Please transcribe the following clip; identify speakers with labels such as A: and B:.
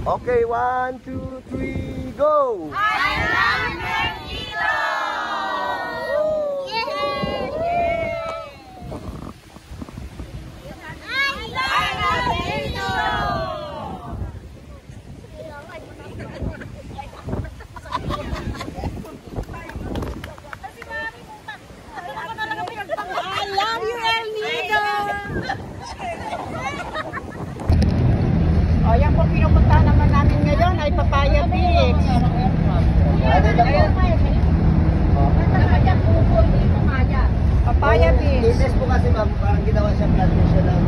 A: Okay, 1, 2, 3, go!
B: I love Mexico!
C: O, yan po pinupuntahan naman namin ngayon ay Papaya Beach. Papaya Beach.
A: Isis po kasi ma'am, parang ginawa siyang plantation ng